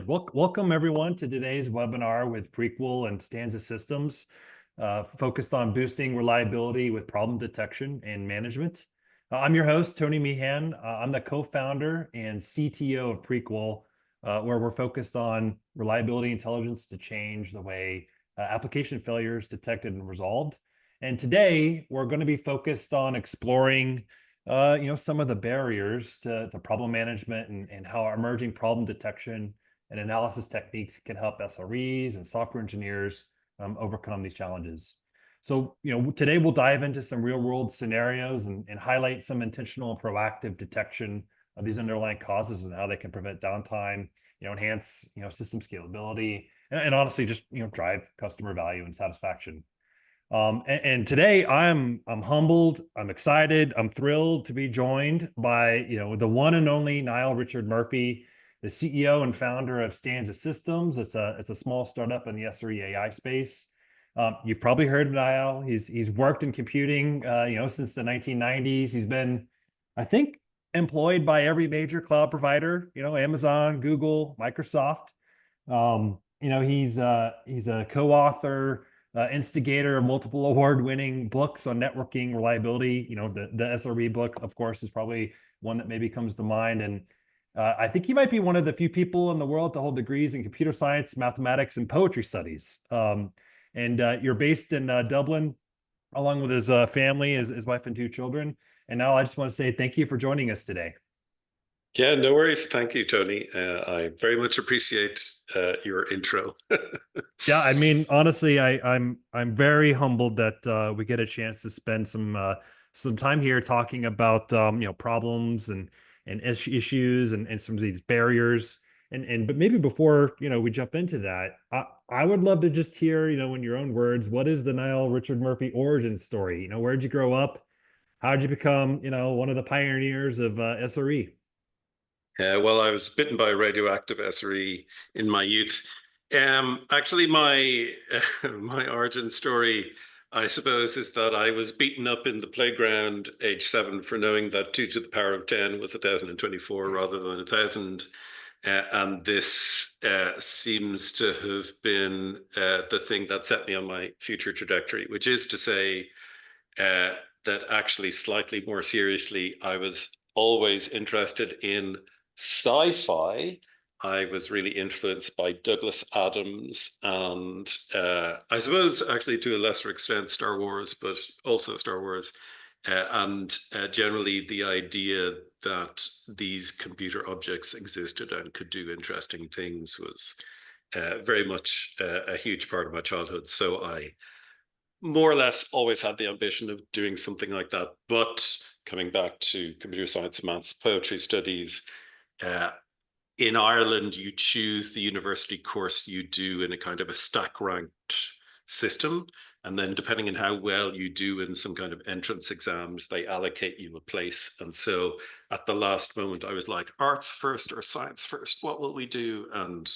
started. Welcome everyone to today's webinar with Prequel and Stanza Systems, focused on boosting reliability with problem detection and management. I'm your host, Tony Meehan. I'm the co-founder and CTO of Prequel, where we're focused on reliability intelligence to change the way application failures detected and resolved. And today we're going to be focused on exploring some of the barriers to problem management and how our emerging problem detection and analysis techniques can help SREs and software engineers overcome these challenges. So, today we'll dive into some real world scenarios and highlight some intentional and proactive detection of these underlying causes and how they can prevent downtime, enhance, system scalability, and honestly, just, drive customer value and satisfaction. And today I'm humbled, I'm excited, I'm thrilled to be joined by, the one and only Niall Richard Murphy, the CEO and founder of Stanza Systems. It's a small startup in the SRE AI space. You've probably heard of Niall. He's worked in computing, since the 1990s. He's been, I think, employed by every major cloud provider, Amazon, Google, Microsoft. He's a co-author, instigator of multiple award-winning books on networking reliability. The SRE book, of course, is probably one that maybe comes to mind. And I think he might be one of the few people in the world to hold degrees in computer science, mathematics, and poetry studies. You're based in Dublin, along with his family, his wife and two children. And now I just want to say thank you for joining us today. Yeah, no worries. Thank you, Tony. I very much appreciate your intro. Yeah, I mean, honestly, I'm very humbled that we get a chance to spend some time here talking about problems and issues and some of these barriers. But maybe before we jump into that, I would love to just hear in your own words, what is the Niall Richard Murphy origin story? Where'd you grow up? How did you become one of the pioneers of SRE? Well, I was bitten by a radioactive SRE in my youth. Actually, my my origin story, I suppose, is that I was beaten up in the playground age 7 for knowing that 2 to the power of 10 was 1,024 rather than 1,000. And this seems to have been the thing that set me on my future trajectory, which is to say that actually slightly more seriously, I was always interested in sci-fi. I was really influenced by Douglas Adams and I suppose actually to a lesser extent Star Wars, but also Star Wars. And generally the idea that these computer objects existed and could do interesting things was very much a huge part of my childhood. So I more or less always had the ambition of doing something like that. But coming back to computer science, maths, poetry studies, in Ireland, you choose the university course you do in a kind of a stack ranked system. And then depending on how well you do in some kind of entrance exams, they allocate you a place. And so at the last moment, I was like, arts first or science first? What will we do? And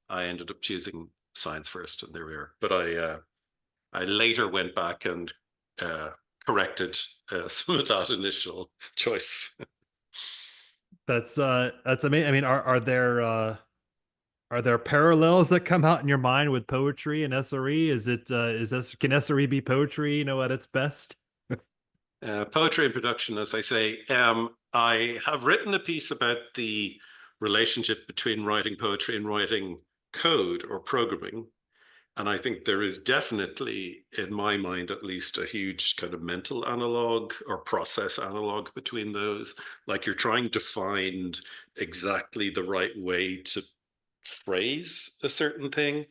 I ended up choosing science first, and there we are. But I later went back and corrected some of that initial choice. That's amazing. I mean, are there parallels that come out in your mind with poetry and SRE? Can SRE be poetry, at its best? Poetry and production, as they say. I have written a piece about the relationship between writing poetry and writing code or programming. And I think there is definitely, in my mind at least, a huge kind of mental analog or process analog between those. Like you're trying to find exactly the right way to phrase a certain thing.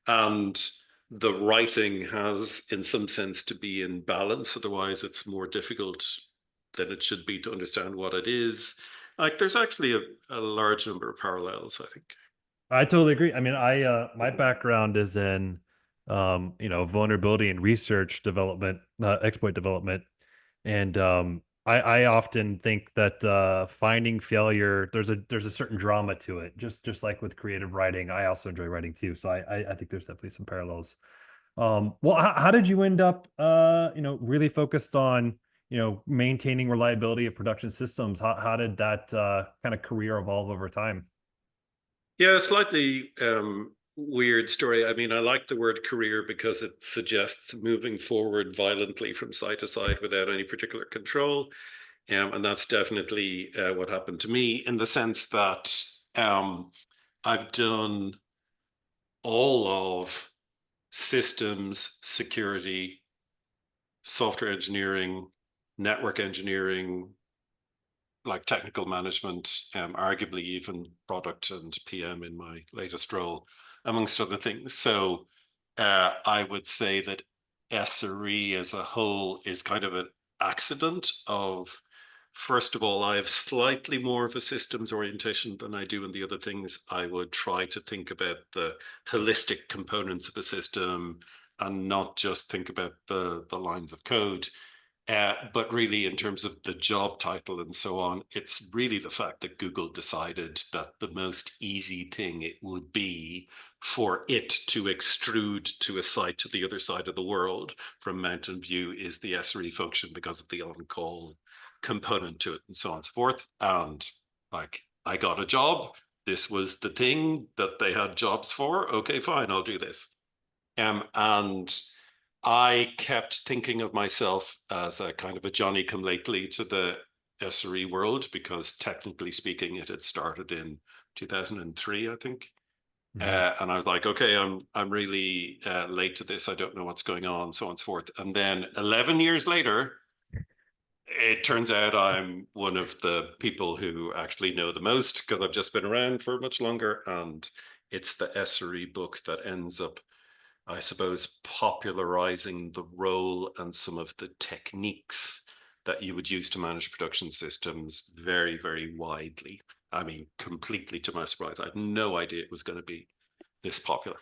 And the writing has, in some sense, to be in balance. Otherwise, it's more difficult than it should be to understand what it is. Like there's actually a large number of parallels, I think. I totally agree. I mean, my background is in vulnerability and research development, exploit development. And I often think that finding failure, there's a certain drama to it. Just like with creative writing, I also enjoy writing too. So I think there's definitely some parallels. Well, how did you end up really focused on maintaining reliability of production systems? How did that kind of career evolve over time? Yeah, slightly weird story. I mean, I like the word career because it suggests moving forward violently from side to side without any particular control. And that's definitely what happened to me in the sense that I've done all of systems, security, software engineering, network engineering, like technical management, arguably even product and PM in my latest role, amongst other things. So I would say that SRE as a whole is kind of an accident of, first of all, I have slightly more of a systems orientation than I do in the other things. I would try to think about the holistic components of a system and not just think about the lines of code. But really, in terms of the job title and so on, it's really the fact that Google decided that the most easy thing it would be for it to extrude to a site to the other side of the world from Mountain View is the SRE function because of the on-call component to it and so on and so forth. And like, I got a job. This was the thing that they had jobs for. Okay, fine, I'll do this. And I kept thinking of myself as a kind of a Johnny come lately to the SRE world because technically speaking, it had started in 2003, I think. Mhm. And I was like, okay, I'm really late to this. I don't know what's going on, so on and so forth. And then 11 years later, it turns out I'm one of the people who actually know the most because I've just been around for much longer. And it's the SRE book that ends up, I suppose, popularizing the role and some of the techniques that you would use to manage production systems very, very widely. I mean, completely to my surprise. I had no idea it was going to be this popular.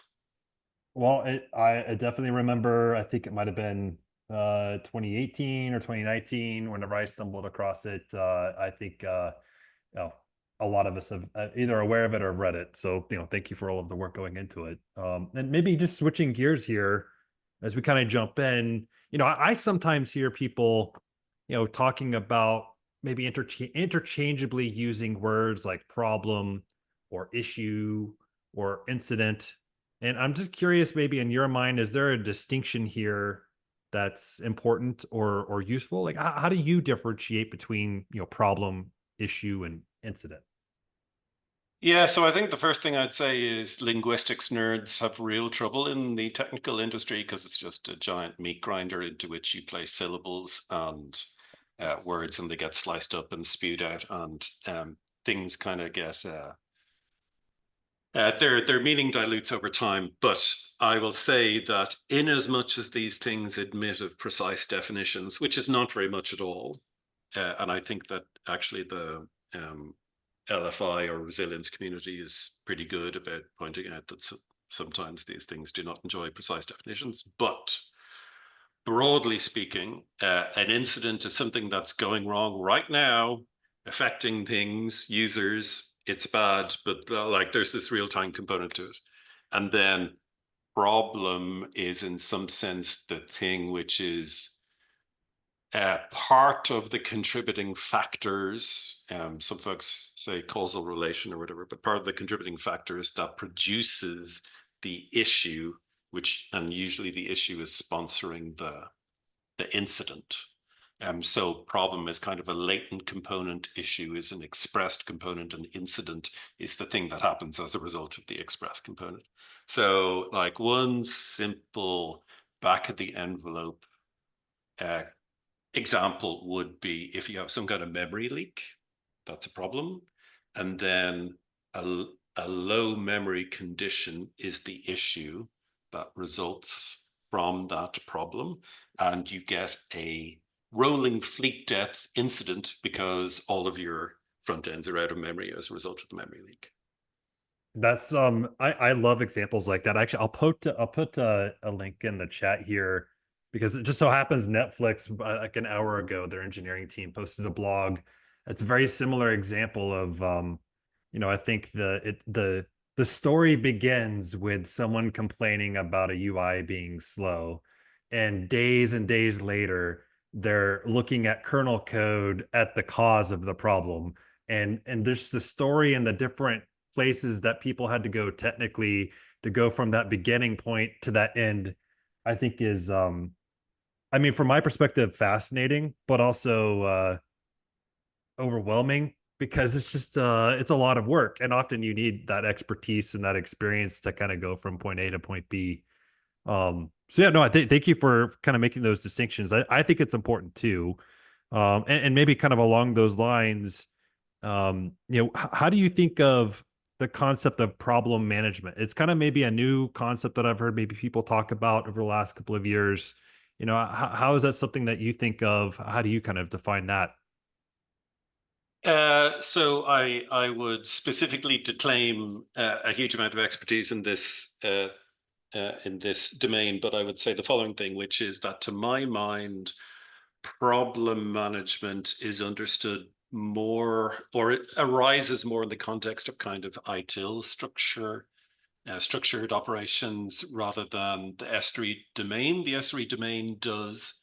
Well, I definitely remember, I think it might have been 2018 or 2019 whenever I stumbled across it. I think oh, a lot of us have either aware of it or read it. So, thank you for all of the work going into it. And maybe just switching gears here as we kind of jump in, I sometimes hear people, talking about maybe interchangeably using words like problem or issue or incident. And I'm just curious, maybe in your mind, is there a distinction here that's important or useful? Like, how do you differentiate between, problem, issue, and incident? Yeah, so I think the first thing I'd say is linguistics nerds have real trouble in the technical industry because it's just a giant meat grinder into which you place syllables and words, and they get sliced up and spewed out, and things kind of get their meaning dilutes over time. But I will say that in as much as these things admit of precise definitions, which is not very much at all, and I think that actually the LFI or resilience community is pretty good about pointing out that sometimes these things do not enjoy precise definitions. But broadly speaking, an incident is something that's going wrong right now, affecting things, users. It's bad, but like there's this real time component to it. And then problem is, in some sense, the thing which is part of the contributing factors, some folks say causal relation or whatever, but part of the contributing factors that produces the issue, which, and usually the issue is sponsoring the incident. So problem is kind of a latent component, issue is an expressed component, and incident is the thing that happens as a result of the expressed component. So like one simple back of the envelope uh, example would be if you have some kind of memory leak, that's a problem. And then a low memory condition is the issue that results from that problem. And you get a rolling fleet death incident because all of your front ends are out of memory as a result of the memory leak. That's I love examples like that. Actually, I'll put a link in the chat here because it just so happens Netflix like an hour ago their engineering team posted a blog. It's a very similar example of I think the story begins with someone complaining about a UI being slow, and days later they're looking at kernel code at the cause of the problem, and there's the story and the different places that people had to go technically to go from that beginning point to that end, I think is, I mean, from my perspective, fascinating, but also overwhelming because it's just it's a lot of work, and often you need that expertise and that experience to kind of go from point A to point B. So yeah, no, thank you for kind of making those distinctions. I think it's important too. And maybe kind of along those lines, how do you think of the concept of problem management? It's kind of maybe a new concept that I've heard maybe people talk about over the last couple of years. How is that something that you think of? How do you kind of define that? So I would specifically declaim a huge amount of expertise in this domain, but I would say the following thing, which is that to my mind, problem management is understood more, or it arises more in the context of kind of ITIL structure, structured operations, rather than the S3 domain. The S3 domain does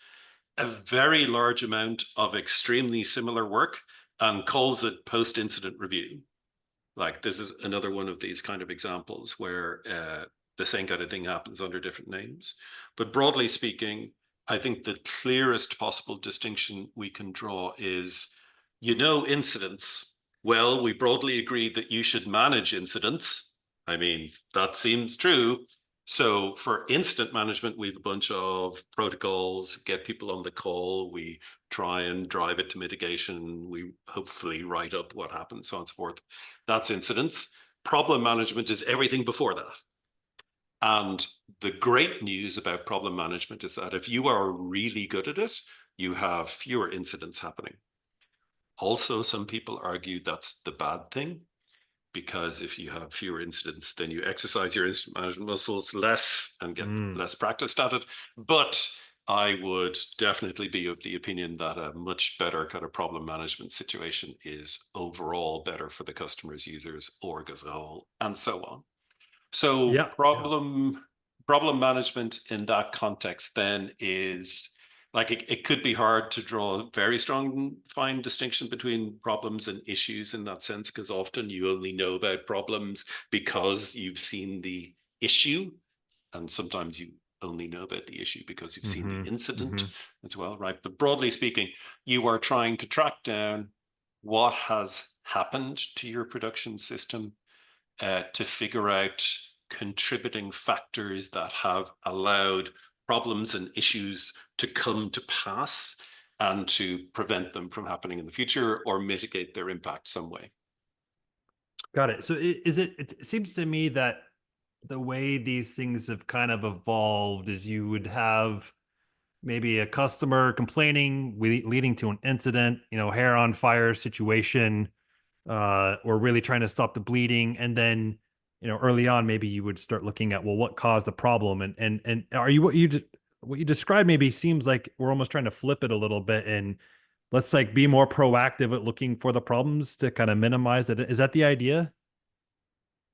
a very large amount of extremely similar work and calls it post-incident review. Like this is another one of these kind of examples where the same kind of thing happens under different names. But broadly speaking, I think the clearest possible distinction we can draw is, incidents. Well, we broadly agree that you should manage incidents. I mean, that seems true. So for incident management, we have a bunch of protocols, get people on the call, we try and drive it to mitigation, we hopefully write up what happened, so on and so forth. That's incidents. Problem management is everything before that. And the great news about problem management is that if you are really good at it, you have fewer incidents happening. Also, some people argue that's the bad thing, because if you have fewer incidents, then you exercise your incident management muscles less and get less practiced at it. But I would definitely be of the opinion that a much better kind of problem management situation is overall better for the customers, users, org as a whole, and so on. So Yeah, yeah. problem management in that context then is like it could be hard to draw a very strong fine distinction between problems and issues in that sense, because often you only know about problems because you've seen the issue, and sometimes you only know about the issue because you've seen the Hmm. incident Hmm. as well, right? But broadly speaking, you are trying to track down what has happened to your production system, to figure out contributing factors that have allowed problems and issues to come to pass and to prevent them from happening in the future or mitigate their impact some way. Got it. So it seems to me that the way these things have kind of evolved is you would have maybe a customer complaining, leading to an incident, hair on fire situation, or really trying to stop the bleeding. And then, early on, maybe you would start looking at, well, what caused the problem? And are you, what you described maybe seems like we're almost trying to flip it a little bit, and let's like be more proactive at looking for the problems to kind of minimize it. Is that the idea?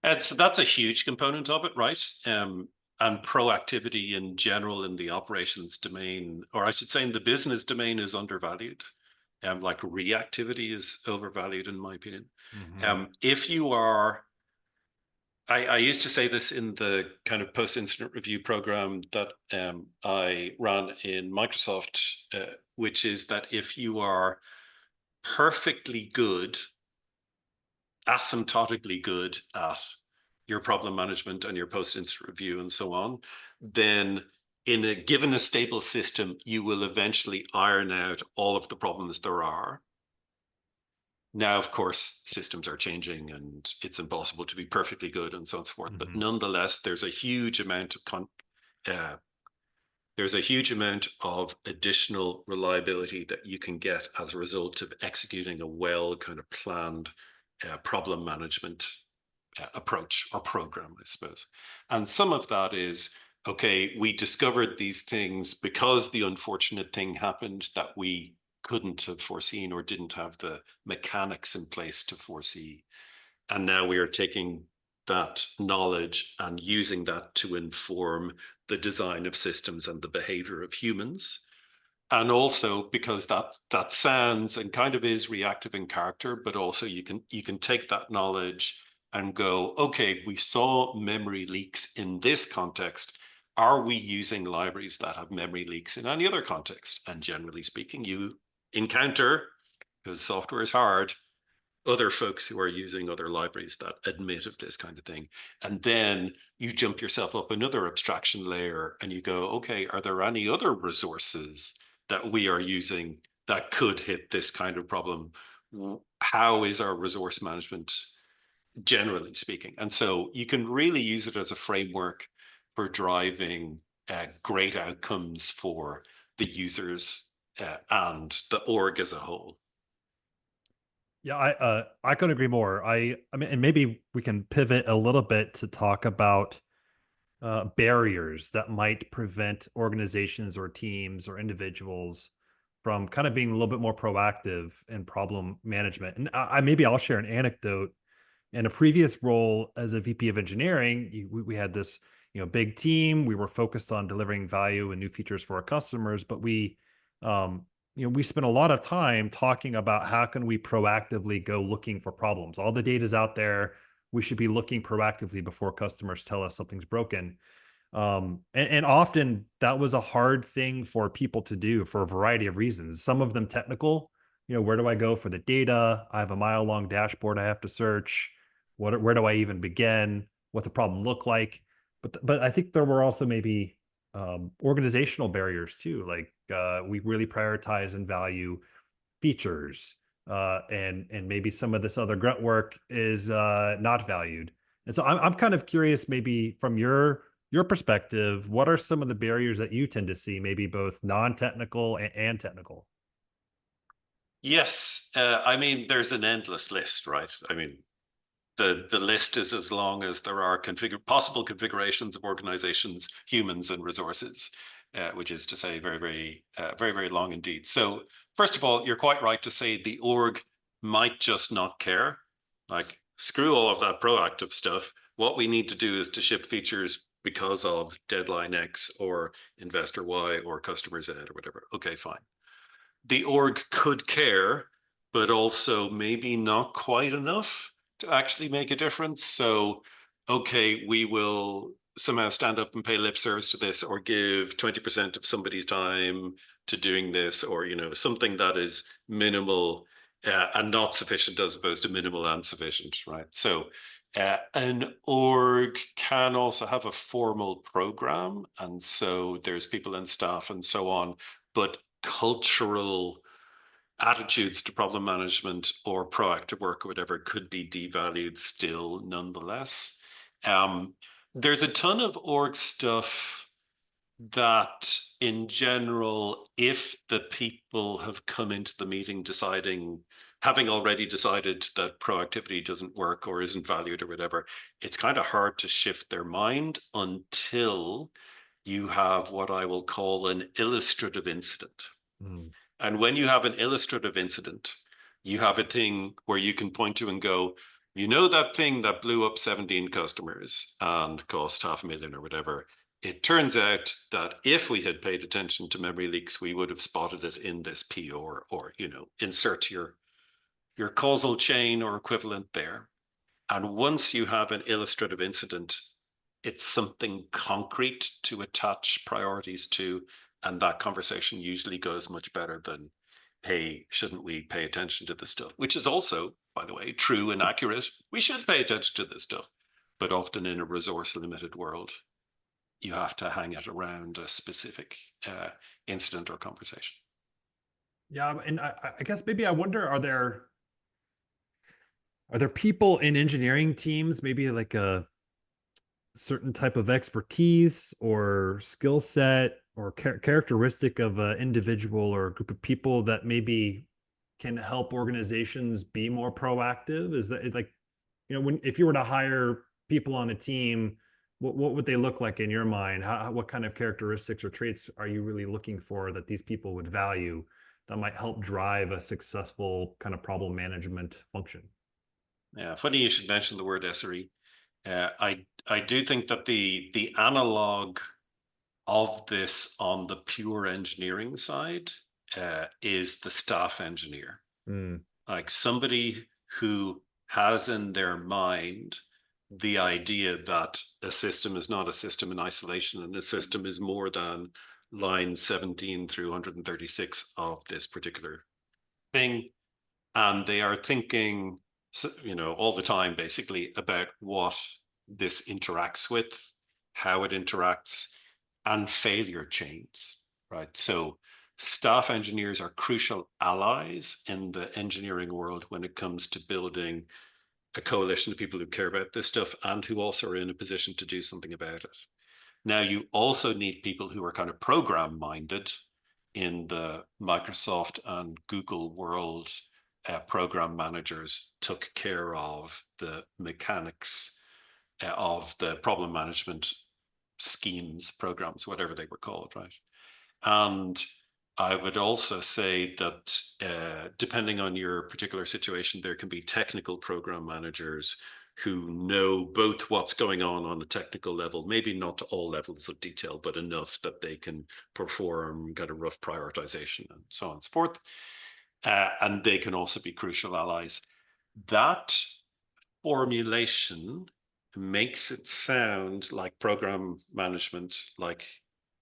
That's a huge component of it, right? And proactivity in general in the operations domain, or I should say in the business domain, is undervalued. Like reactivity is overvalued, in my opinion. Hmm. If you are I used to say this in the kind of post-incident review program that I ran in Microsoft, which is that if you are perfectly good, asymptotically good at your problem management and your post-incident review and so on, then in a stable system, you will eventually iron out all of the problems there are. Now, of course, systems are changing and it's impossible to be perfectly good and so on and so forth. But Hmm. nonetheless, there's a huge amount of additional reliability that you can get as a result of executing a well kind of planned problem management approach or program, I suppose. And some of that is, okay, we discovered these things because the unfortunate thing happened that we couldn't have foreseen or didn't have the mechanics in place to foresee. And now we are taking that knowledge and using that to inform the design of systems and the behavior of humans. And also because that sounds and kind of is reactive in character, but also you can take that knowledge and go, okay, we saw memory leaks in this context. Are we using libraries that have memory leaks in any other context? And generally speaking, you encounter, because software is hard, other folks who are using other libraries that admit of this kind of thing. And then you jump yourself up another abstraction layer and you go, okay, are there any other resources that we are using that could hit this kind of problem? How is our resource management, generally speaking? And so you can really use it as a framework for driving great outcomes for the users and the org as a whole. Yeah, I couldn't agree more. I mean, and maybe we can pivot a little bit to talk about barriers that might prevent organizations or teams or individuals from kind of being a little bit more proactive in problem management. And maybe I'll share an anecdote. In a previous role as a VP of engineering, we had this big team. We were focused on delivering value and new features for our customers, but um, we spent a lot of time talking about how can we proactively go looking for problems. All the data's out there. We should be looking proactively before customers tell us something's broken. And often that was a hard thing for people to do for a variety of reasons. Some of them technical. Where do I go for the data? I have a mile-long dashboard I have to search. Where do I even begin? What's a problem look like? But I think there were also maybe organizational barriers too. Like we really prioritize and value features, and maybe some of this other grunt work is not valued. And so I'm kind of curious, maybe from your perspective, what are some of the barriers that you tend to see, maybe both non-technical and technical? Yes, I mean, there's an endless list, right? I mean, the list is as long as there are possible configurations of organizations, humans, and resources, which is to say, very, very long indeed. So, first of all, you're quite right to say the org might just not care. Like, screw all of that proactive stuff. What we need to do is to ship features because of deadline X or investor Y or customer Z or whatever. Okay, fine. The org could care, but also maybe not quite enough to actually make a difference. So, okay, we will somehow stand up and pay lip service to this, or give 20% of somebody's time to doing this, or something that is minimal and not sufficient, as opposed to minimal and sufficient, right? So an org can also have a formal program, and so there's people and staff and so on, but cultural attitudes to problem management or proactive work or whatever could be devalued still nonetheless. Um, there's a ton of org stuff that in general, if the people have come into the meeting having already decided that proactivity doesn't work or isn't valued or whatever, it's kind of hard to shift their mind until you have what I will call an illustrative incident. Mm. And when you have an illustrative incident, you have a thing where you can point to and go, that thing that blew up 17 customers and cost 500,000 or whatever. It turns out that if we had paid attention to memory leaks, we would have spotted it in this PR, or insert your causal chain or equivalent there. And once you have an illustrative incident, it's something concrete to attach priorities to. And that conversation usually goes much better than, hey, shouldn't we pay attention to this stuff? Which is also, by the way, true and accurate. We should pay attention to this stuff. But often in a resource limited world, you have to hang it around a specific incident or conversation. Yeah, and I guess maybe I wonder, are there people in engineering teams, maybe like a certain type of expertise or skill set or characteristic of an individual or a group of people that maybe can help organizations be more proactive? Is that like, if you were to hire people on a team, what would they look like in your mind? What kind of characteristics or traits are you really looking for that these people would value that might help drive a successful kind of problem management function? Yeah, funny you should mention the word SRE. I do think that the analog of this on the pure engineering side is the staff engineer, Mm. like somebody who has in their mind the idea that a system is not a system in isolation, and a system is more than line 17 through 136 of this particular thing. And they are thinking, all the time, basically, about what this interacts with, how it interacts, and failure chains, right? So staff engineers are crucial allies in the engineering world when it comes to building a coalition of people who care about this stuff and who also are in a position to do something about it. Now, you also need people who are kind of program minded. In the Microsoft and Google world, program managers took care of the mechanics of the problem management schemes, programs, whatever they were called, right? And I would also say that depending on your particular situation, there can be technical program managers who know both what's going on a technical level, maybe not to all levels of detail, but enough that they can perform, get a rough prioritization and so on and so forth. And they can also be crucial allies. That formulation makes it sound like program management, like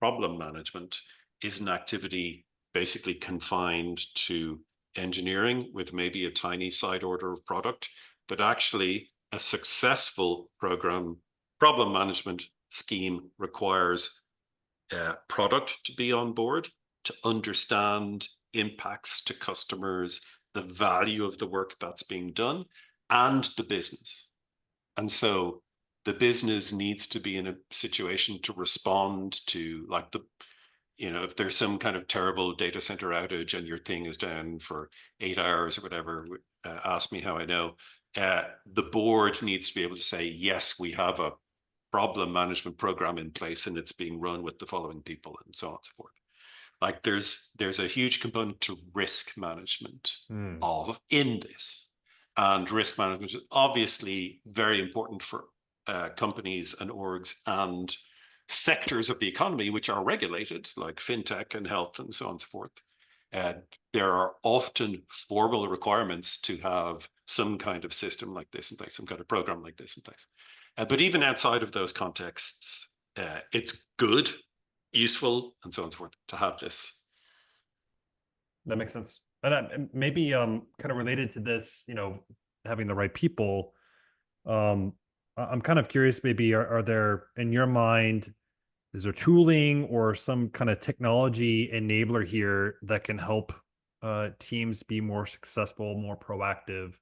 problem management, is an activity basically confined to engineering with maybe a tiny side order of product, but actually a successful problem management scheme requires product to be on board, to understand impacts to customers, the value of the work that's being done, and the business. And so the business needs to be in a situation to respond to, like, if there's some kind of terrible data center outage and your thing is down for 8 hours or whatever, ask me how I know. The board needs to be able to say, yes, we have a problem management program in place and it's being run with the following people and so on and so forth. Like there's a huge component to risk management in this. And risk management is obviously very important for companies and orgs and sectors of the economy which are regulated, like fintech and health and so on and so forth. There are often formal requirements to have some kind of system like this in place, some kind of program like this in place. But even outside of those contexts, it's good, useful, and so on and so forth to have this. That makes sense. And maybe kind of related to this, having the right people. I'm kind of curious, maybe are there, in your mind, is there tooling or some kind of technology enabler here that can help teams be more successful, more proactive?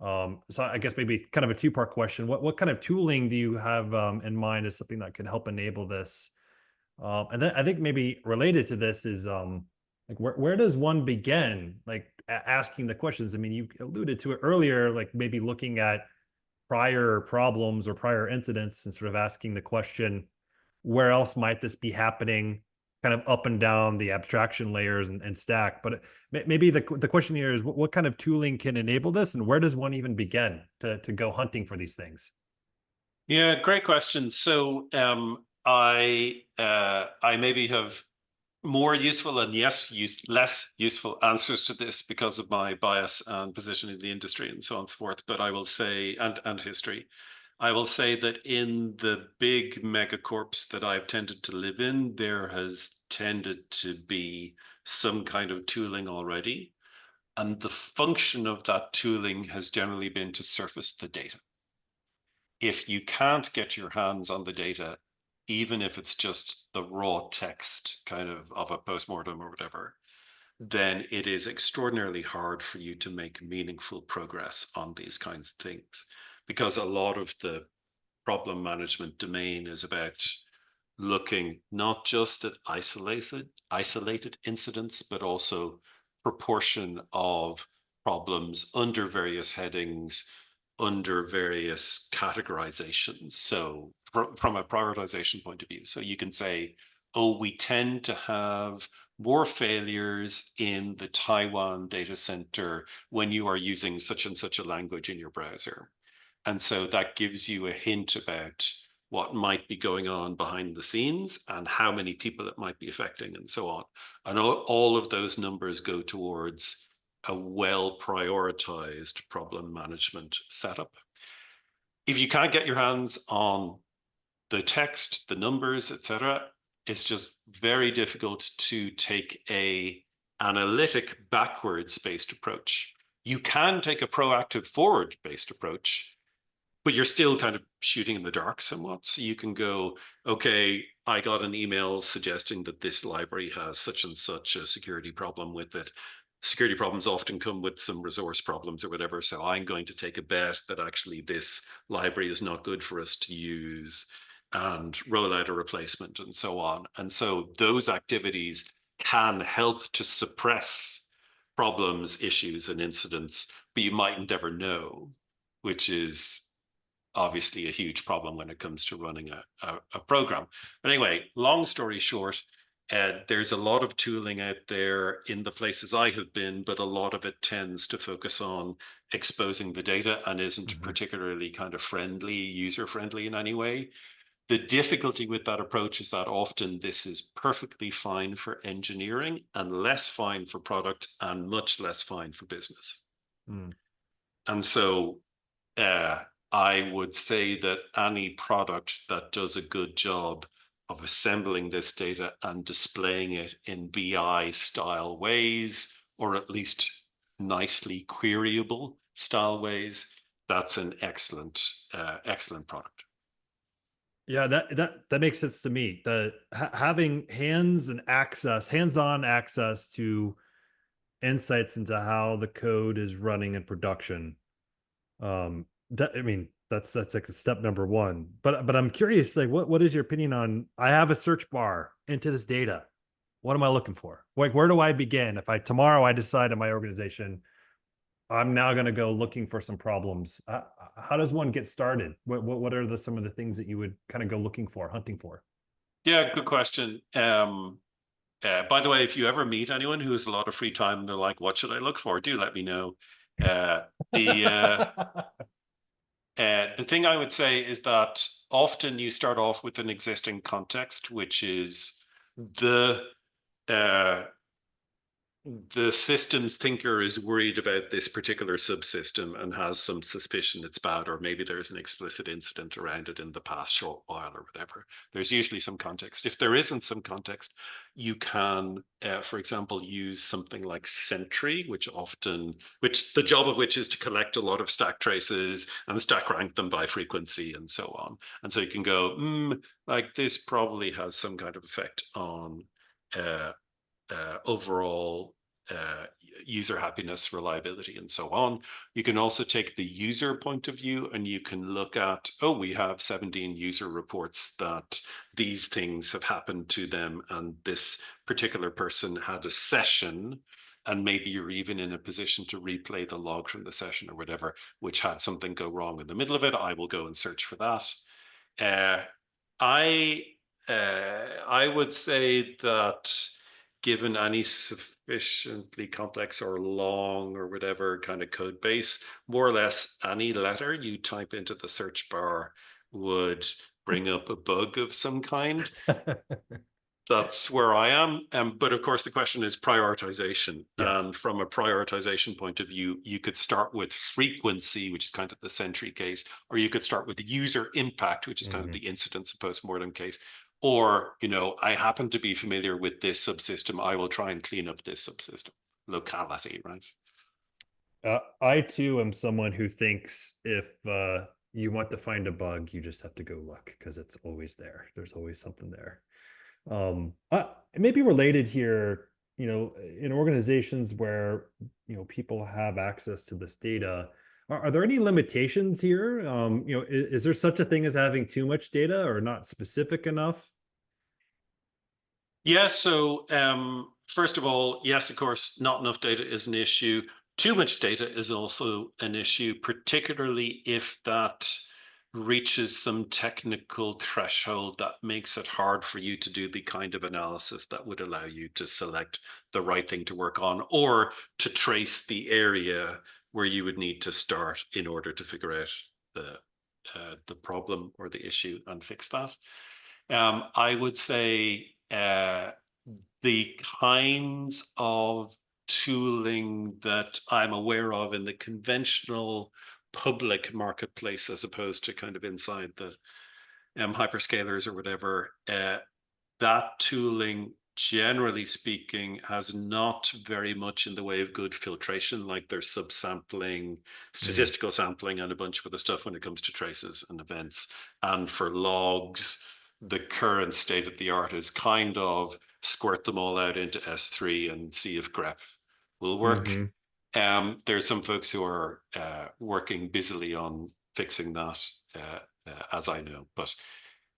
So I guess maybe kind of a two-part question. What kind of tooling do you have in mind as something that can help enable this? And then I think maybe related to this is like where does one begin? Like asking the questions. I mean, you alluded to it earlier, like maybe looking at prior problems or prior incidents and sort of asking the question, where else might this be happening, kind of up and down the abstraction layers and stack. But maybe the question here is what kind of tooling can enable this, and where does one even begin to go hunting for these things? Yeah, great question. So I maybe have more useful and less useful answers to this because of my bias and position in the industry and so on and so forth. But I will say, and history, I will say that in the big megacorps that I've tended to live in, there has tended to be some kind of tooling already. And the function of that tooling has generally been to surface the data. If you can't get your hands on the data, even if it's just the raw text kind of a postmortem or whatever, then it is extraordinarily hard for you to make meaningful progress on these kinds of things, because a lot of the problem management domain is about looking not just at isolated incidents, but also proportion of problems under various headings, under various categorizations. So from a prioritization point of view, so you can say, oh, we tend to have more failures in the Taiwan data center when you are using such and such a language in your browser. And so that gives you a hint about what might be going on behind the scenes and how many people it might be affecting and so on. And all of those numbers go towards a well-prioritized problem management setup. if you can't get your hands on the text, the numbers, etc., it's just very difficult to take a analytic backwards based approach. You can take a proactive forward based approach, but you're still kind of shooting in the dark somewhat. So you can go, okay, I got an email suggesting that this library has such and such a security problem with it. Security problems often come with some resource problems or whatever. So I'm going to take a bet that actually this library is not good for us to use and roll out a replacement and so on. And so those activities can help to suppress problems, issues, and incidents, but you mightn't ever know, which is obviously a huge problem when it comes to running a program. But anyway, long story short, there's a lot of tooling out there in the places I have been, but a lot of it tends to focus on exposing the data and isn't particularly kind of friendly, user-friendly in any way. The difficulty with that approach is that often this is perfectly fine for engineering and less fine for product and much less fine for business. Mm. And so I would say that any product that does a good job of assembling this data and displaying it in BI style ways, or at least nicely queryable style ways, that's an excellent, excellent product. Yeah, that makes sense to me. Having hands-on access to insights into how the code is running in production. That I mean, that's like step number one. But I'm curious, like, what is your opinion on? I have a search bar into this data. What am I looking for? Like, where do I begin? If I tomorrow I decide in my organization, I'm now going to go looking for some problems. How does one get started? What are some of the things that you would kind of go looking for, hunting for? Yeah, good question. By the way, if you ever meet anyone who has a lot of free time and they're like, what should I look for? Do let me know. Uh, the the thing I would say is that often you start off with an existing context, which is the uh, the systems thinker is worried about this particular subsystem and has some suspicion it's bad, or maybe there's an explicit incident around it in the past short while or whatever. There's usually some context. If there isn't some context, you can, for example, use something like Sentry, which the job of which is to collect a lot of stack traces and stack rank them by frequency and so on. And so you can go, like this probably has some kind of effect on overall user happiness, reliability, and so on. You can also take the user point of view and you can look at, oh, we have 17 user reports that these things have happened to them, and this particular person had a session, and maybe you're even in a position to replay the log from the session or whatever, which had something go wrong in the middle of it. I will go and search for that. Uh, I I would say that given any sufficiently complex or long or whatever kind of code base, more or less any letter you type into the search bar would bring up a bug of some kind. That's where I am. But of course, the question is prioritization. Yeah. And from a prioritization point of view, you could start with frequency, which is kind of the Sentry case, or you could start with the user impact, which is kind of the incidence and postmortem case. Or, I happen to be familiar with this subsystem. I will try and clean up this subsystem locality, right? I too am someone who thinks if you want to find a bug, you just have to go look because it's always there. There's always something there. It may be related here, in organizations where, people have access to this data. Are there any limitations here? Is there such a thing as having too much data or not specific enough? Yeah, so first of all, yes, of course, not enough data is an issue. Too much data is also an issue, particularly if that reaches some technical threshold that makes it hard for you to do the kind of analysis that would allow you to select the right thing to work on, or to trace the area where you would need to start in order to figure out the problem or the issue and fix that. I would say the kinds of tooling that I'm aware of in the conventional public marketplace as opposed to kind of inside the hyperscalers or whatever, that tooling, generally speaking, has not very much in the way of good filtration. Like there's subsampling, statistical sampling, and a bunch of other stuff when it comes to traces and events. And for logs, the current state of the art is kind of squirt them all out into S3 and see if grep will work. Mm-hmm. There's some folks who are working busily on fixing that, as I know. But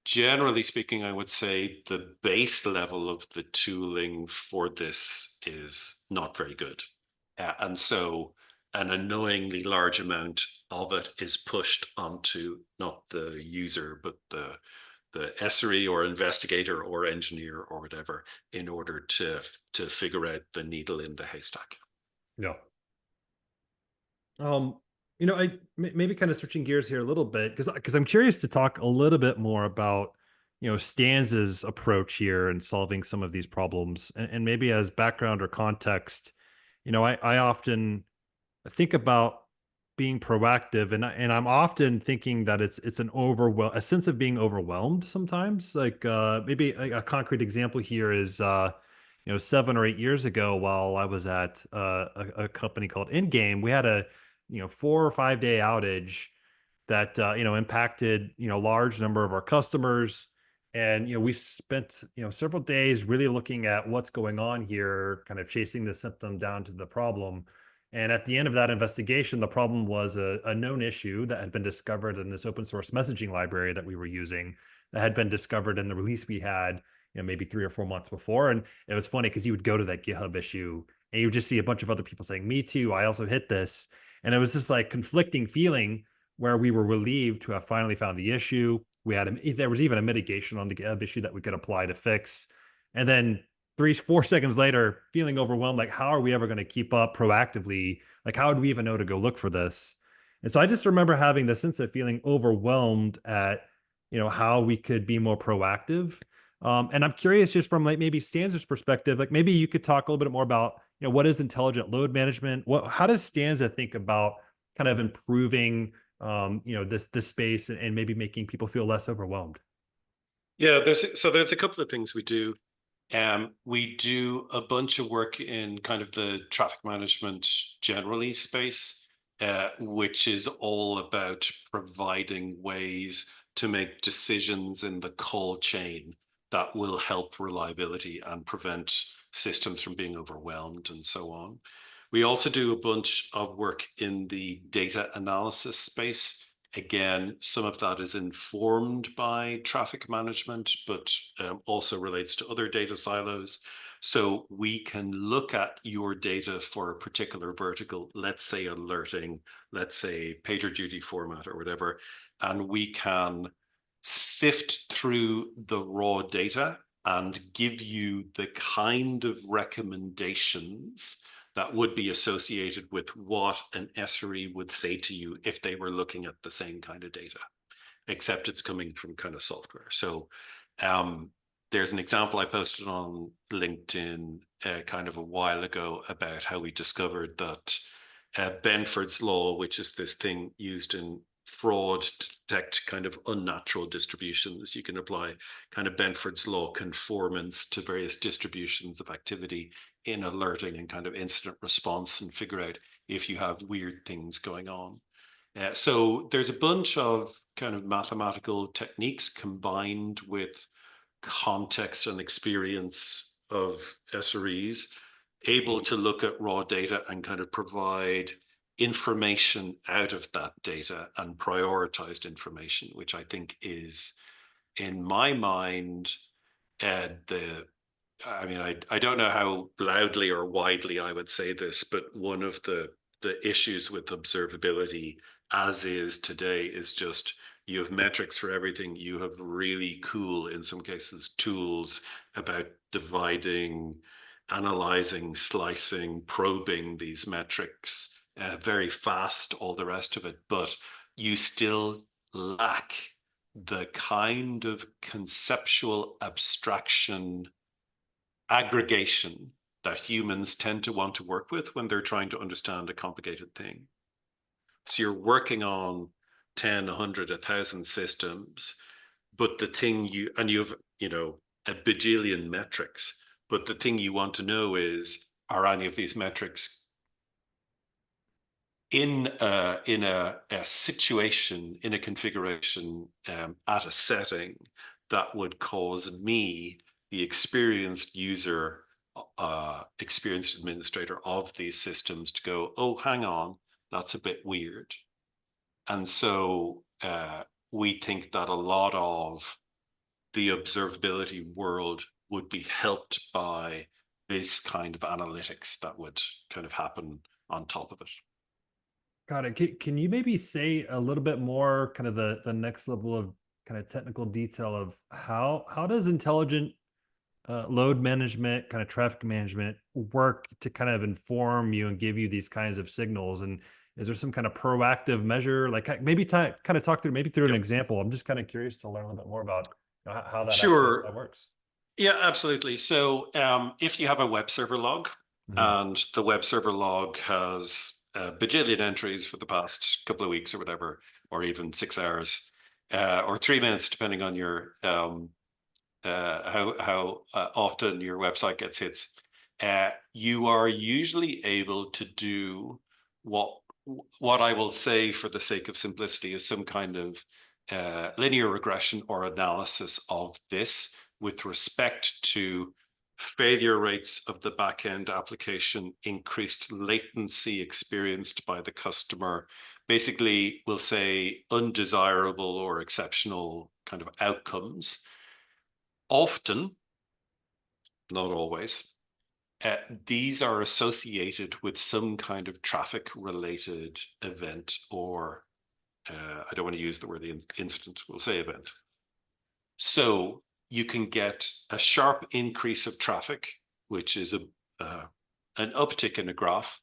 generally speaking, I would say the base level of the tooling for this is not very good. And so an annoyingly large amount of it is pushed onto not the user, but the SRE or investigator or engineer or whatever in order to figure out the needle in the haystack. Yeah. Maybe kind of switching gears here a little bit because I'm curious to talk a little bit more about Stanza's approach here and solving some of these problems, and maybe as background or context, I often think about being proactive, and I'm often thinking that it's a sense of being overwhelmed sometimes. Like maybe a concrete example here is 7 or 8 years ago, while I was at a company called Endgame, we had a 4 or 5 day outage that impacted large number of our customers, and we spent several days really looking at what's going on here, kind of chasing the symptom down to the problem. And at the end of that investigation, the problem was a known issue that had been discovered in this open source messaging library that we were using, that had been discovered in the release we had maybe 3 or 4 months before. And it was funny because you would go to that GitHub issue and you would just see a bunch of other people saying, me too, I also hit this. And it was this like conflicting feeling where we were relieved to have finally found the issue. There was even a mitigation on the GitHub issue that we could apply to fix. And then 3 or 4 seconds later, feeling overwhelmed, like how are we ever going to keep up proactively? Like how would we even know to go look for this? And so I just remember having the sense of feeling overwhelmed at how we could be more proactive. And I'm curious, just from like maybe Stanza's perspective, like maybe you could talk a little bit more about what is intelligent load management? How does Stanza think about kind of improving this space and maybe making people feel less overwhelmed? Yeah, there's a couple of things we do. We do a bunch of work in kind of the traffic management generally space, which is all about providing ways to make decisions in the call chain that will help reliability and prevent systems from being overwhelmed and so on. We also do a bunch of work in the data analysis space. Again, some of that is informed by traffic management, but also relates to other data silos. So we can look at your data for a particular vertical, let's say alerting, let's say PagerDuty format or whatever, and we can sift through the raw data and give you the kind of recommendations that would be associated with what an SRE would say to you if they were looking at the same kind of data, except it's coming from kind of software. So there's an example I posted on LinkedIn kind of a while ago about how we discovered that Benford's law, which is this thing used in fraud to detect kind of unnatural distributions. You can apply kind of Benford's law conformance to various distributions of activity in alerting and kind of incident response and figure out if you have weird things going on. So there's a bunch of kind of mathematical techniques combined with context and experience of SREs, able to look at raw data and kind of provide information out of that data and prioritized information, which I think is, in my mind, I don't know how loudly or widely I would say this, but one of the issues with observability as is today is just you have metrics for everything. You have really cool, in some cases, tools about dividing, analyzing, slicing, probing these metrics very fast, all the rest of it, but you still lack the kind of conceptual abstraction aggregation that humans tend to want to work with when they're trying to understand a complicated thing. So you're working on 10, 100, 1,000 systems, but the thing you have, a bajillion metrics, but the thing you want to know is, are any of these metrics in a situation, in a configuration, at a setting that would cause me, the experienced user, experienced administrator of these systems, to go, oh, hang on, that's a bit weird. And so we think that a lot of the observability world would be helped by this kind of analytics that would kind of happen on top of it. Got it. Can you maybe say a little bit more, kind of the next level of kind of technical detail of how does intelligent load management, kind of traffic management work to kind of inform you and give you these kinds of signals? And is there some kind of proactive measure, like maybe kind of talk through maybe through an Yep. example? I'm just kind of curious to learn a little bit more about how that actually Sure. that works. Yeah, absolutely. So if you have a web server log, Mhm. and the web server log has a bajillion entries for the past couple of weeks or whatever, or even 6 hours, or 3 minutes, depending on your how often your website gets hits, you are usually able to do what what I will say, for the sake of simplicity, is some kind of linear regression or analysis of this with respect to failure rates of the backend application, increased latency experienced by the customer. Basically, we'll say undesirable or exceptional kind of outcomes. Often, not always, these are associated with some kind of traffic related event, or I don't want to use the word incident, we'll say event. So you can get a sharp increase of traffic, which is an uptick in a graph.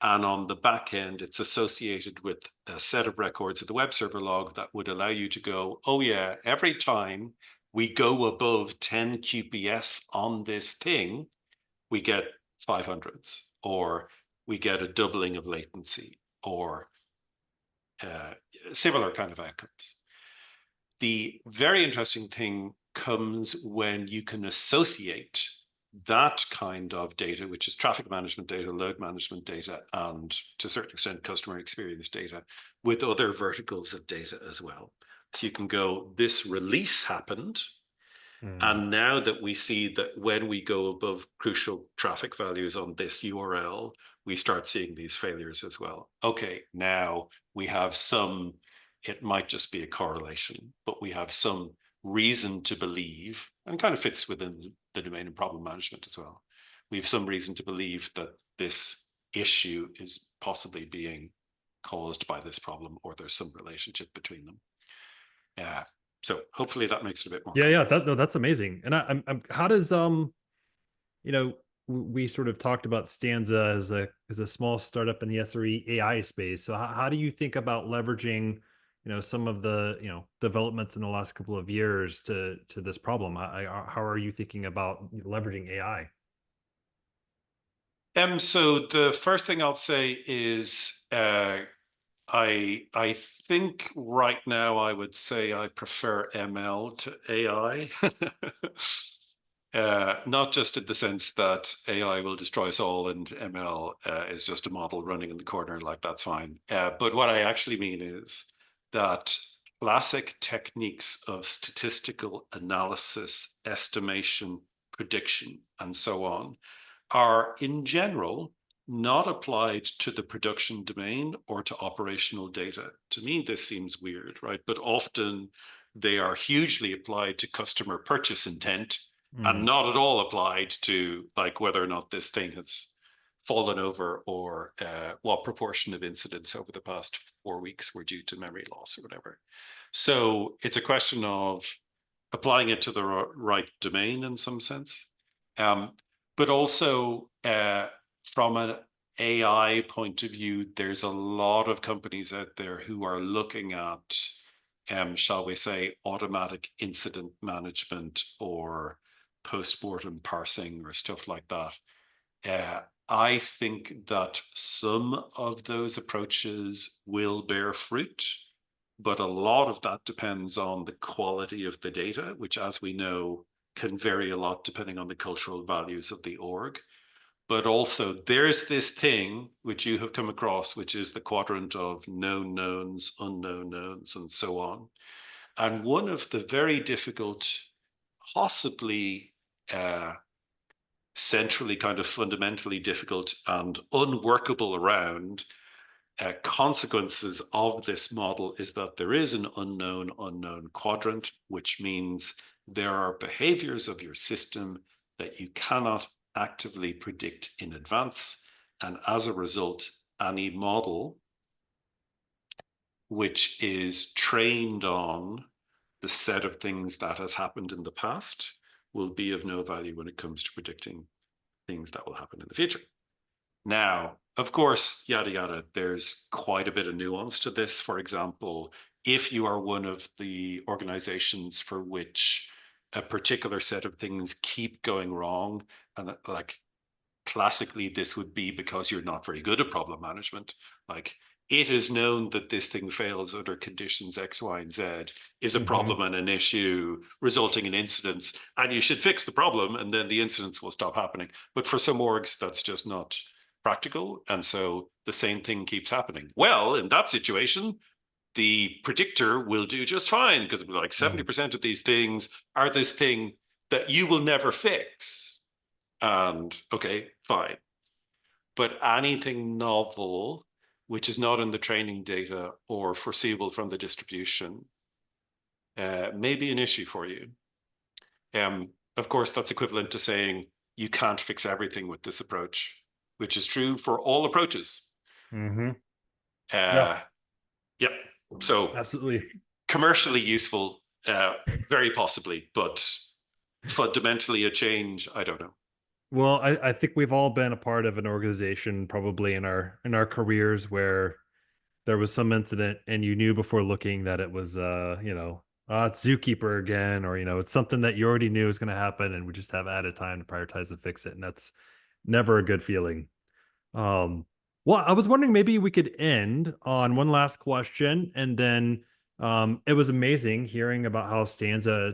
And on the back end, it's associated with a set of records of the web server log that would allow you to go, oh yeah, every time we go above 10 QPS on this thing, we get 500s, or we get a doubling of latency, or similar kind of outcomes. The very interesting thing comes when you can associate that kind of data, which is traffic management data, load management data, and to a certain extent, customer experience data, with other verticals of data as well. So you can go, this release happened. Mm. And now that we see that when we go above crucial traffic values on this URL, we start seeing these failures as well. Okay, now we have some, it might just be a correlation, but we have some reason to believe, and kind of fits within the domain of problem management as well. We have some reason to believe that this issue is possibly being caused by this problem, or there's some relationship between them. Yeah. So hopefully that makes it a bit more Yeah, concrete. no, that's amazing. And I'm how does we sort of talked about Stanza as a small startup in the SRE AI space. So how do you think about leveraging, some of the, developments in the last couple of years to this problem? How are you thinking about leveraging AI? So the first thing I'll say is I think right now I would say I prefer ML to AI. Not just in the sense that AI will destroy us all and ML is just a model running in the corner, like that's fine. But what I actually mean is that classic techniques of statistical analysis, estimation, prediction, and so on are in general not applied to the production domain or to operational data. To me, this seems weird, right? But often they are hugely applied to customer purchase intent, and Mm. not at all applied to like whether or not this thing has fallen over, or what proportion of incidents over the past 4 weeks were due to memory loss or whatever. So it's a question of applying it to the right domain in some sense. Um, but also from an AI point of view, there's a lot of companies out there who are looking at, shall we say, automatic incident management or post-mortem parsing or stuff like that. I think that some of those approaches will bear fruit, but a lot of that depends on the quality of the data, which, as we know, can vary a lot depending on the cultural values of the org. But also, there's this thing which you have come across, which is the quadrant of known knowns, unknown knowns, and so on. And one of the very difficult, possibly centrally kind of fundamentally difficult and unworkable around consequences of this model is that there is an unknown quadrant, which means there are behaviors of your system that you cannot actively predict in advance. And as a result, any model which is trained on the set of things that has happened in the past will be of no value when it comes to predicting things that will happen in the future. Now, of course, yada, yada, there's quite a bit of nuance to this. For example, if you are one of the organizations for which a particular set of things keep going wrong, and like classically, this would be because you're not very good at problem management. Like, it is known that this thing fails under conditions X, Y, and Z is a problem and an issue resulting in incidents, and you should fix the problem, and then the incidents will stop happening. But for some orgs, that's just not practical, and so the same thing keeps happening. Well, in that situation, the predictor will do just fine because like 70% of these things are this thing that you will never fix. And okay, fine. But anything novel, which is not in the training data or foreseeable from the distribution, may be an issue for you. Of course, that's equivalent to saying you can't fix everything with this approach, which is true for all approaches. Yeah, Yep. So absolutely. commercially useful, very possibly, but fundamentally a change, I don't know. Well, I think we've all been a part of an organization probably in our careers where there was some incident and you knew before looking that it was it's zookeeper again, or it's something that you already knew was going to happen and we just have added time to prioritize and fix it. And that's never a good feeling. Um, well, I was wondering maybe we could end on one last question, and then it was amazing hearing about how Stanza,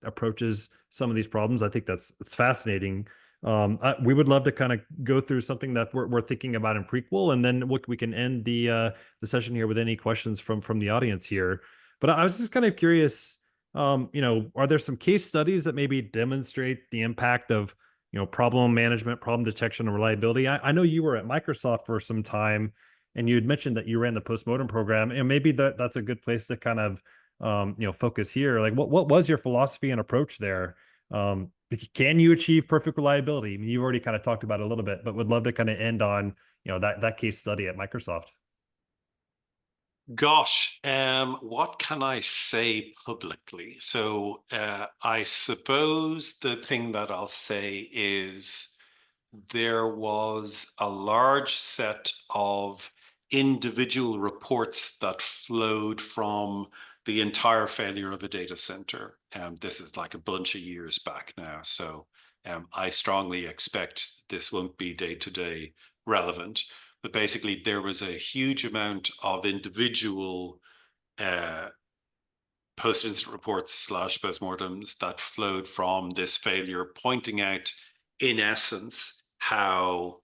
approaches some of these problems. I think it's fascinating. We would love to kind of go through something that we're thinking about in prequel, and then we can end the session here with any questions from the audience here. But I was just kind of curious, are there some case studies that maybe demonstrate the impact of problem management, problem detection, and reliability? I know you were at Microsoft for some time, and you had mentioned that you ran the postmortem program, and maybe that's a good place to kind of focus here. Like, what was your philosophy and approach there? Can you achieve perfect reliability? I mean, you've already kind of talked about it a little bit, but would love to kind of end on that case study at Microsoft. Gosh, what can I say publicly? So I suppose the thing that I'll say is there was a large set of individual reports that flowed from the entire failure of a data center. This is like a bunch of years back now. So I strongly expect this won't be day-to-day relevant. But basically, there was a huge amount of individual post-incident reports / postmortems that flowed from this failure, pointing out, in essence, how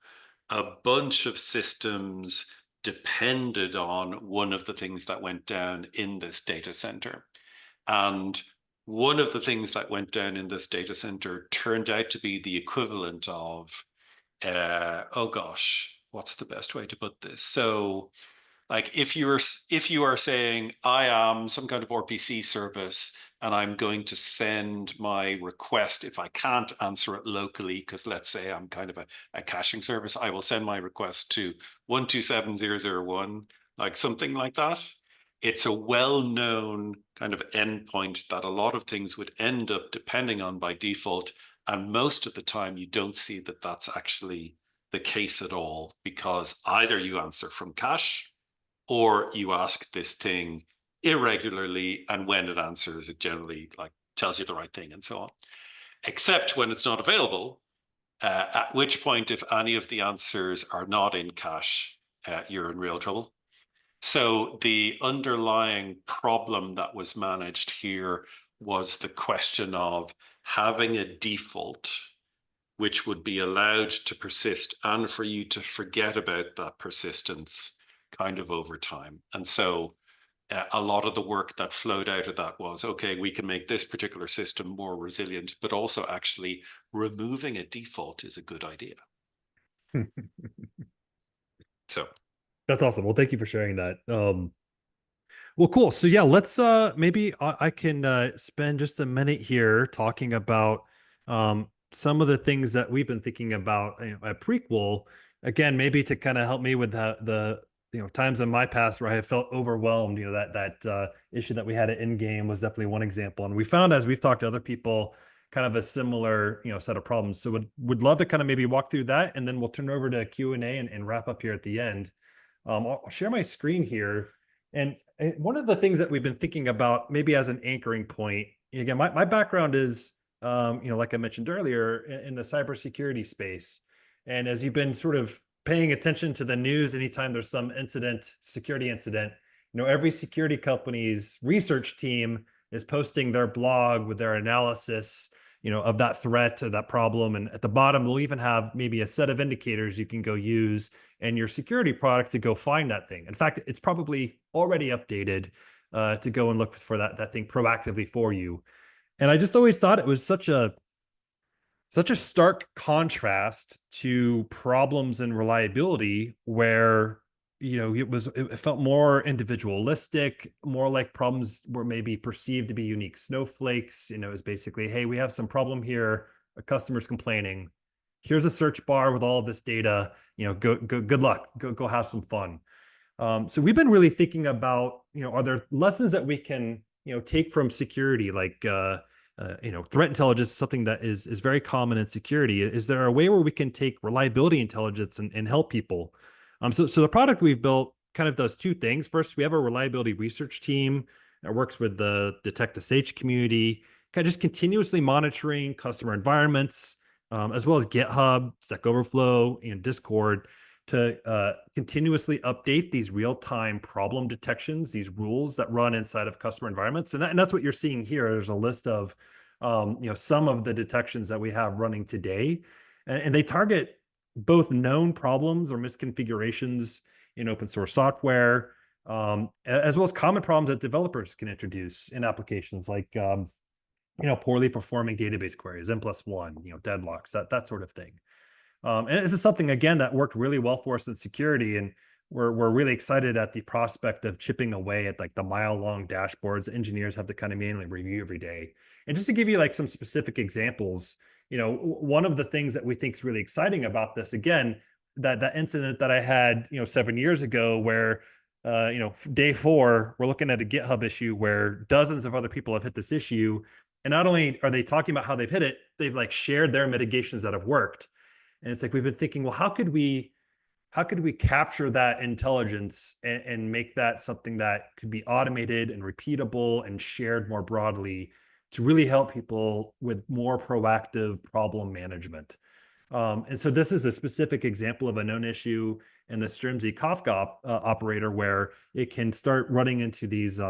a bunch of systems depended on one of the things that went down in this data center. And one of the things that went down in this data center turned out to be the equivalent of, oh gosh, what's the best way to put this? So like if you are saying I am some kind of RPC service and I'm going to send my request, if I can't answer it locally, because let's say I'm kind of a caching service, I will send my request to 127.0.0.1, like something like that. It's a well-known kind of endpoint that a lot of things would end up depending on by default. And most of the time you don't see that that's actually the case at all, because either you answer from cache or you ask this thing irregularly, and when it answers, it generally like tells you the right thing and so on. Except when it's not available, at which point, if any of the answers are not in cache, you're in real trouble. So the underlying problem that was managed here was the question of having a default which would be allowed to persist and for you to forget about that persistence kind of over time. And so a lot of the work that flowed out of that was, okay, we can make this particular system more resilient, but also actually removing a default is a good idea. So That's awesome. Well, thank you for sharing that. Well, cool. So yeah, let's maybe I can spend just a minute here talking about some of the things that we've been thinking about, at Prequel. Again, maybe to kind of help me with the times in my past where I have felt overwhelmed. That issue that we had at Endgame was definitely one example, and we found as we've talked to other people, kind of a similar set of problems. So would love to kind of maybe walk through that, and then we'll turn over to Q&A and wrap up here at the end. I'll share my screen here. And one of the things that we've been thinking about, maybe as an anchoring point, again, my background is, like I mentioned earlier, in the cybersecurity space. And as you've been sort of paying attention to the news, anytime there's some security incident, every security company's research team is posting their blog with their analysis, of that threat or that problem. And at the bottom, we'll even have maybe a set of indicators you can go use and your security product to go find that thing. In fact, it's probably already updated to go and look for that thing proactively for you. And I just always thought it was such a stark contrast to problems and reliability where it felt more individualistic, more like problems were maybe perceived to be unique snowflakes. It was basically, hey, we have some problem here, a customer's complaining, here's a search bar with all of this data, go good luck, go have some fun. So we've been really thinking about, are there lessons that we can take from security, like threat intelligence is something that is very common in security. Is there a way where we can take reliability intelligence and help people? So the product we've built kind of does two things. First, we have a reliability research team that works with the Detect SH community, kind of just continuously monitoring customer environments, as well as GitHub, Stack Overflow, and Discord to continuously update these real-time problem detections, these rules that run inside of customer environments. And that's what you're seeing here. There's a list of some of the detections that we have running today. And they target both known problems or misconfigurations in open source software, as well as common problems that developers can introduce in applications like poorly performing database queries, N+1, deadlocks, that sort of thing. And this is something, again, that worked really well for us in security. And we're really excited at the prospect of chipping away at like the mile-long dashboards engineers have to kind of manually review every day. And just to give you like some specific examples, one of the things that we think is really exciting about this, again, that incident that I had, 7 years ago where, day 4, we're looking at a GitHub issue where dozens of other people have hit this issue. And not only are they talking about how they've hit it, they've like shared their mitigations that have worked. And it's like, we've been thinking, well, how could we capture that intelligence and make that something that could be automated and repeatable and shared more broadly to really help people with more proactive problem management. And so this is a specific example of a known issue in the Strimsy Kafka operator where it can start running into these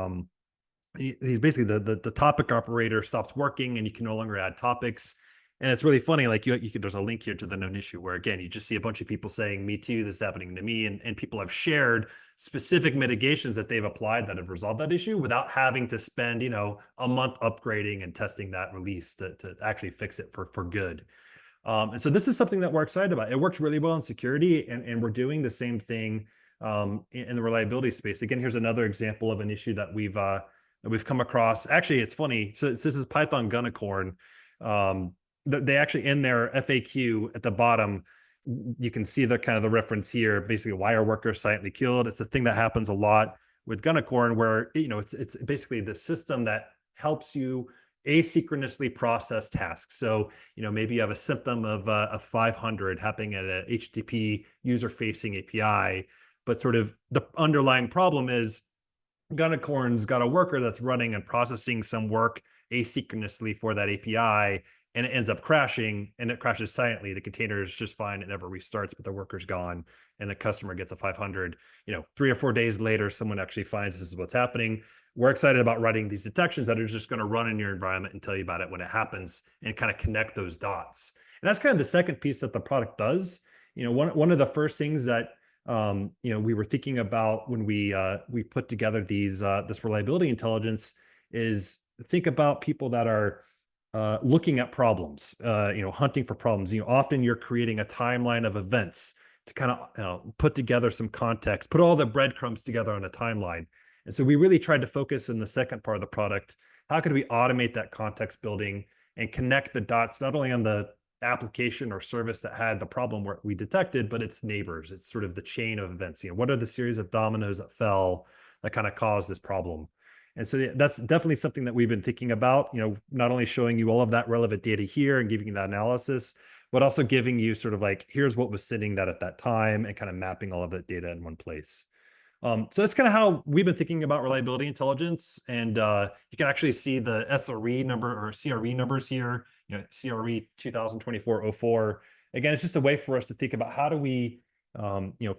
basically the topic operator stops working and you can no longer add topics. And it's really funny, like you could, there's a link here to the known issue where, again, you just see a bunch of people saying, me too, this is happening to me. And people have shared specific mitigations that they've applied that have resolved that issue without having to spend, a month upgrading and testing that release to actually fix it for good. And so this is something that we're excited about. It works really well in security, and we're doing the same thing in the reliability space. Again, here's another example of an issue that we've come across. Actually, it's funny. So this is Python Gunicorn. They actually, in their FAQ at the bottom, you can see the kind of the reference here, basically why are workers silently killed. It's a thing that happens a lot with Gunicorn where, it's basically the system that helps you asynchronously process tasks. So, maybe you have a symptom of 500 happening at a HTTP user-facing API, but sort of the underlying problem is Gunicorn's got a worker that's running and processing some work asynchronously for that API. and it ends up crashing, and it crashes silently. The container is just fine. It never restarts, but the worker's gone, and the customer gets a 500. 3 or 4 days later, someone actually finds this is what's happening. We're excited about writing these detections that are just going to run in your environment and tell you about it when it happens and kind of connect those dots. And that's kind of the second piece that the product does. One of the first things that we were thinking about when we put together this reliability intelligence is think about people that are looking at problems, hunting for problems. Often you're creating a timeline of events to kind of put together some context, put all the breadcrumbs together on a timeline. And so we really tried to focus in the second part of the product. How could we automate that context building and connect the dots, not only on the application or service that had the problem where we detected, but its neighbors. It's sort of the chain of events. What are the series of dominoes that fell that kind of caused this problem? And so that's definitely something that we've been thinking about, not only showing you all of that relevant data here and giving you that analysis, but also giving you sort of like, here's what was sitting that at that time and kind of mapping all of that data in one place. So that's kind of how we've been thinking about reliability intelligence. And you can actually see the SRE number or CRE numbers here, CRE 2024-04. Again, it's just a way for us to think about how do we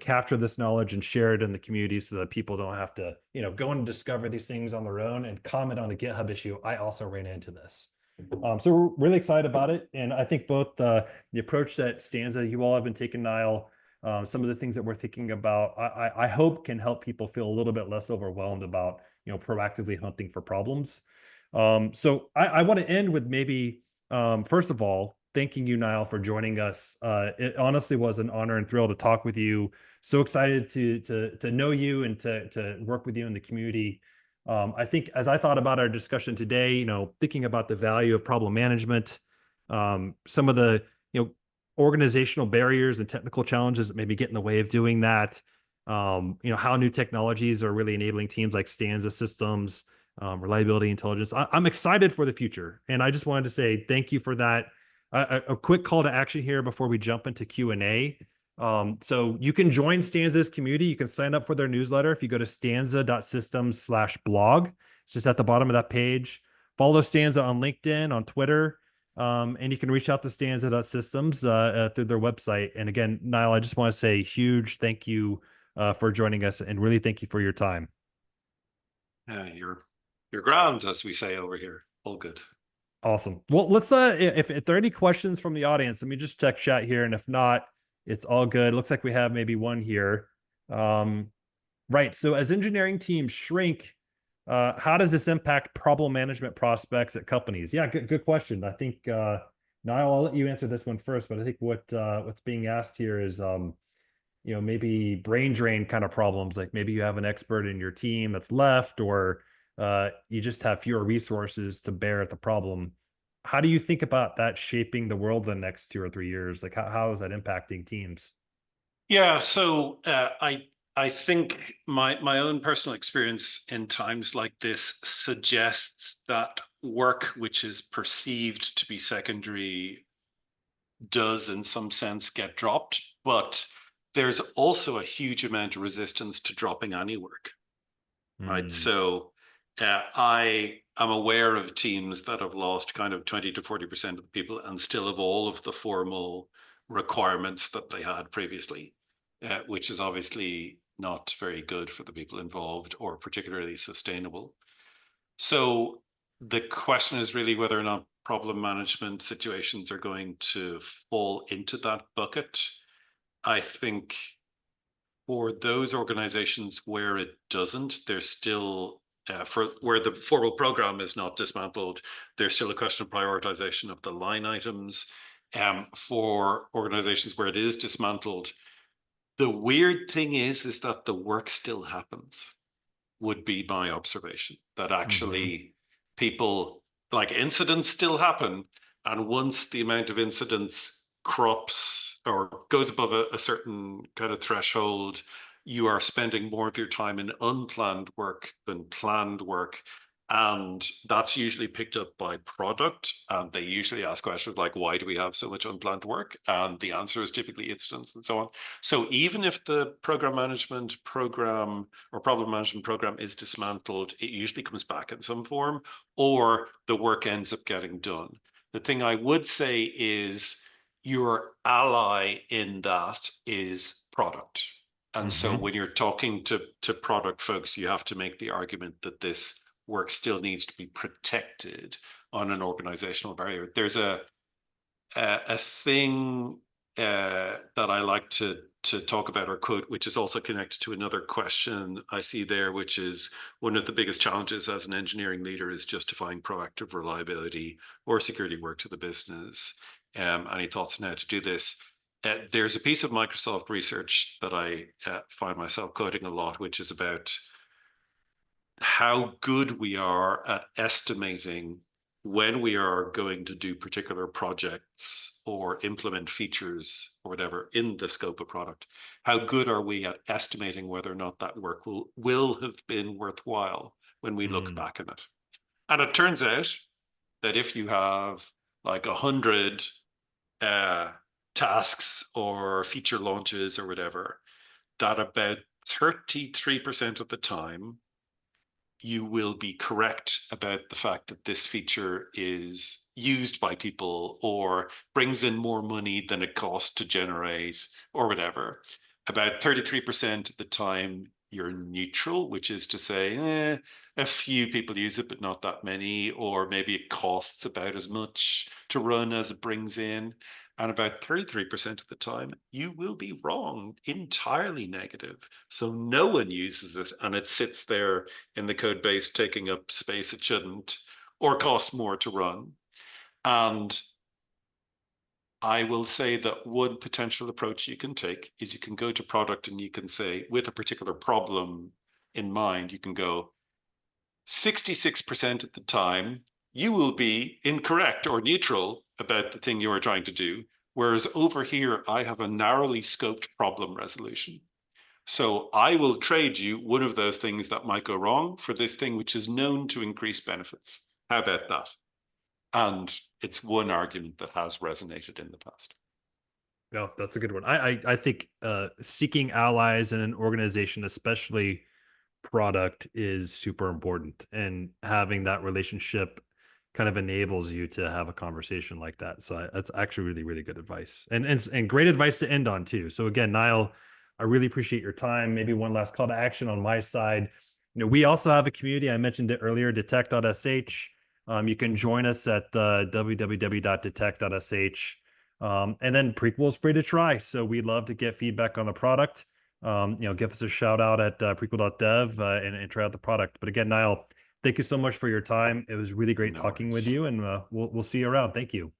capture this knowledge and share it in the community so that people don't have to, go and discover these things on their own and comment on the GitHub issue. I also ran into this. So we're really excited about it. And I think both the approach that Stanza, you all have been taking, Niall, some of the things that we're thinking about, I hope can help people feel a little bit less overwhelmed about, proactively hunting for problems. So I want to end with maybe, first of all, thanking you, Niall, for joining us. It honestly was an honor and thrill to talk with you. So excited to know you and to work with you in the community. I think as I thought about our discussion today, thinking about the value of problem management, some of the, organizational barriers and technical challenges that maybe get in the way of doing that. How new technologies are really enabling teams like Stanza systems, reliability intelligence. I'm excited for the future. And I just wanted to say thank you for that. A quick call to action here before we jump into Q&A. So you can join Stanza's community. You can sign up for their newsletter if you go to stanza.systems/blog. It's just at the bottom of that page. Follow Stanza on LinkedIn, on Twitter. And you can reach out to Stanza.systems through their website. And again, Niall, I just want to say huge thank you for joining us and really thank you for your time. You're grand, as we say over here. All good. Awesome. Well, let's if there are any questions from the audience, let me just check chat here. And if not, it's all good. Looks like we have maybe one here. Right. So as engineering teams shrink, how does this impact problem management prospects at companies? Yeah, good question. I think, Niall, I'll let you answer this one first, but I think what's being asked here is, maybe brain drain kind of problems. Like maybe you have an expert in your team that's left, or you just have fewer resources to bear at the problem. How do you think about that shaping the world the next 2 or 3 years? Like how is that impacting teams? Yeah, so I think my own personal experience in times like this suggests that work which is perceived to be secondary does in some sense get dropped, but there's also a huge amount of resistance to dropping any work, right? So I am aware of teams that have lost kind of 20 to 40% of the people and still have all of the formal requirements that they had previously, which is obviously not very good for the people involved or particularly sustainable. So the question is really whether or not problem management situations are going to fall into that bucket. I think for those organizations where it doesn't, there's still, for where the formal program is not dismantled, there's still a question of prioritization of the line items. For organizations where it is dismantled, the weird thing is that the work still happens, would be my observation, that actually people, like incidents still happen. And once the amount of incidents crops or goes above a certain kind of threshold, you are spending more of your time in unplanned work than planned work. And that's usually picked up by product. And they usually ask questions like, why do we have so much unplanned work? And the answer is typically incidents and so on. So even if the program management program or problem management program is dismantled, it usually comes back in some form, or the work ends up getting done. The thing I would say is your ally in that is product. And so Mm-hmm. when you're talking to product folks, you have to make the argument that this work still needs to be protected on an organizational barrier. There's a thing that I like to talk about or quote, which is also connected to another question I see there, which is one of the biggest challenges as an engineering leader is justifying proactive reliability or security work to the business. Any thoughts on how to do this? There's a piece of Microsoft research that I find myself quoting a lot, which is about how good we are at estimating when we are going to do particular projects or implement features or whatever in the scope of product. How good are we at estimating whether or not that work will have been worthwhile when we look Mm. back on it? And it turns out that if you have like 100 uh, tasks or feature launches or whatever, that about 33% of the time you will be correct about the fact that this feature is used by people or brings in more money than it costs to generate or whatever. About 33% of the time, you're neutral, which is to say, a few people use it, but not that many, or maybe it costs about as much to run as it brings in. And about 33% of the time, you will be wrong, entirely negative. So no one uses it and it sits there in the code base taking up space it shouldn't or costs more to run. And I will say that one potential approach you can take is you can go to product and you can say, with a particular problem in mind, you can go 66% of the time, you will be incorrect or neutral about the thing you are trying to do. Whereas over here, I have a narrowly scoped problem resolution. So I will trade you one of those things that might go wrong for this thing which is known to increase benefits. How about that? And it's one argument that has resonated in the past. Yeah, that's a good one. I think seeking allies in an organization, especially product, is super important, and having that relationship kind of enables you to have a conversation like that. So that's actually really, really good advice, and great advice to end on too. So again, Niall, I really appreciate your time. Maybe one last call to action on my side. We also have a community. I mentioned it earlier, detect.sh. You can join us at www.detect.sh. And then Prequel is free to try. So we'd love to get feedback on the product. Give us a shout out at prequel.dev and try out the product. But again, Niall, thank you so much for your time. It was really great No talking with worries. you, and we'll see you around. Thank you.